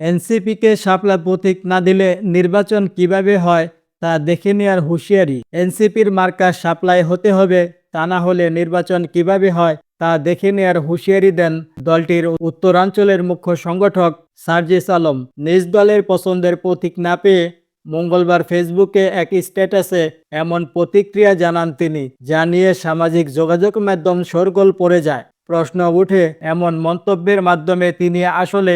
এনসিপিকে শাপলা প্রতীক না দিলে নির্বাচন কিভাবে হয় তা দেখে নেওয়ার হুঁশিয়ারি। এনসিপির মার্কা শাপলায় হতে হবে, তা না হলে নির্বাচন কিভাবে হয় তা দেখে নেওয়ার হুঁশিয়ারি দেন দলটির উত্তরাঞ্চলের মুখ্য সংগঠক সার্জিস আলম। নিজ দলের পছন্দের প্রতীক না পেয়ে মঙ্গলবার ফেসবুকে এক স্ট্যাটাসে এমন প্রতিক্রিয়া জানান তিনি, যা নিয়ে সামাজিক যোগাযোগ মাধ্যম শোরগোল পড়ে যায়। প্রশ্ন উঠে, এমন মন্তব্যের মাধ্যমে তিনি আসলে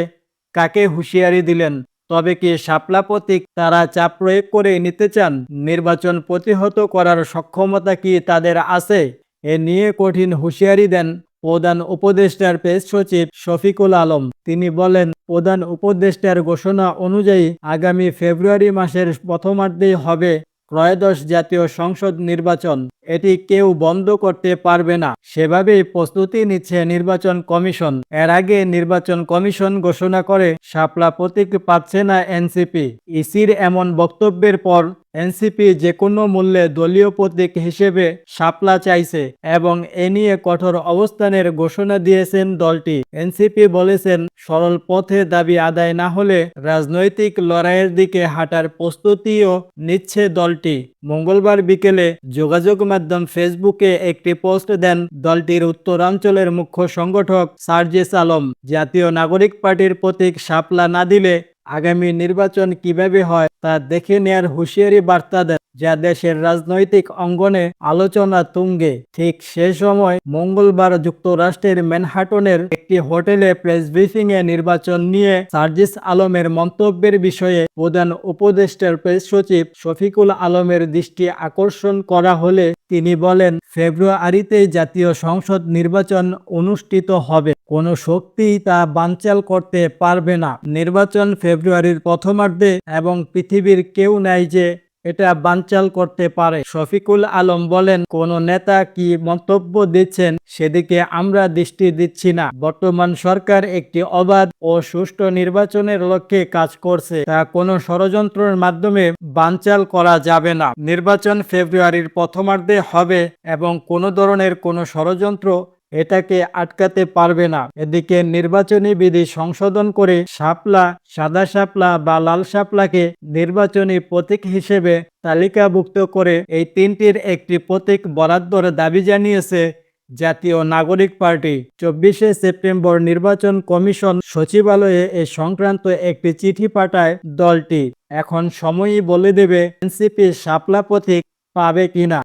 কাকে হুঁশিয়ারি দিলেন? তবে কি শাপলা প্রতীক তারা চাপ প্রয়োগ করে নিতে চান? নির্বাচন প্রতিহত করার সক্ষমতা কি তাদের আছে? এ নিয়ে কঠিন হুঁশিয়ারি দেন প্রধান উপদেষ্টার প্রেস সচিব শফিকুল আলম। তিনি বলেন, প্রধান উপদেষ্টার ঘোষণা অনুযায়ী আগামী ফেব্রুয়ারি মাসের প্রথমার্ধেই হবে ত্রয়োদশ জাতীয় সংসদ নির্বাচন। এটি কেউ বন্ধ করতে পারবে না। সেভাবেই প্রস্তুতি নিচ্ছে নির্বাচন কমিশন। এর আগে নির্বাচন কমিশন ঘোষণা করে শাপলা প্রতীক পাচ্ছে না এনসিপি। ইসির এমন বক্তব্যের পর এনসিপি যে কোনো মূল্যে দলীয় প্রতীক হিসেবে শাপলা চাইছে এবং এ নিয়ে কঠোর অবস্থানের ঘোষণা দিয়েছেন দলটি। এনসিপি বলেছেন, সরল পথে দাবি আদায় না হলে রাজনৈতিক লড়াইয়ের দিকে হাঁটার প্রস্তুতিও নিচ্ছে দলটি। মঙ্গলবার বিকেলে যোগাযোগ মাধ্যম ফেসবুকে একটি পোস্ট দেন দলটির উত্তরাঞ্চলের মুখ্য সংগঠক সার্জিস আলম। জাতীয় নাগরিক পার্টির প্রতীক শাপলা না দিলে আগামী নির্বাচন কিভাবে হয় তা দেখে নেয়ার হুঁশিয়ারি বার্তা দেন, যা দেশের রাজনৈতিক অঙ্গনে আলোচনা তুঙ্গে। ঠিক সে সময় মঙ্গলবার যুক্তরাষ্ট্রের ম্যানহাটনের একটি হোটেলে প্রেস ব্রিফিংয়ে নির্বাচন নিয়ে সার্জিস আলমের মন্তব্যের বিষয়ে প্রধান উপদেষ্টার প্রেস সচিব শফিকুল আলমের দৃষ্টি আকর্ষণ করা হলে তিনি বলেন, ফেব্রুয়ারিতেই জাতীয় সংসদ নির্বাচন অনুষ্ঠিত হবে। কোনো শক্তিই তা বানচাল করতে পারবে না। নির্বাচন ফেব্রুয়ারির প্রথমার্ধে এবং পৃথিবীর কেউ নাই যে এটা বানচাল করতে পারে। শফিকুল আলম বলেন, কোন নেতা কি মন্তব্য দিচ্ছেন সেদিকে আমরা দৃষ্টি দিচ্ছি না। বর্তমান সরকার একটি অবাধ ও সুষ্ঠু নির্বাচনের লক্ষ্যে কাজ করছে, তা কোনো ষড়যন্ত্রের মাধ্যমে বানচাল করা যাবে না। নির্বাচন ফেব্রুয়ারির প্রথমার্ধে হবে এবং কোনো ধরনের কোনো ষড়যন্ত্র এটাকে আটকাতে পারবে না। এদিকে নির্বাচনী বিধি সংশোধন করে শাপলা, সাদা শাপলা বা লাল শাপলাকে নির্বাচনী প্রতীক হিসেবে তালিকাভুক্ত করে এই তিনটির একটি প্রতীক বরাদ্দর দাবি জানিয়েছে জাতীয় নাগরিক পার্টি। 24শে সেপ্টেম্বর নির্বাচন কমিশন সচিবালয়ে এ সংক্রান্ত একটি চিঠি পাঠায় দলটি। এখন সময়ই বলে দেবে এনসিপি শাপলা প্রতীক পাবে কিনা।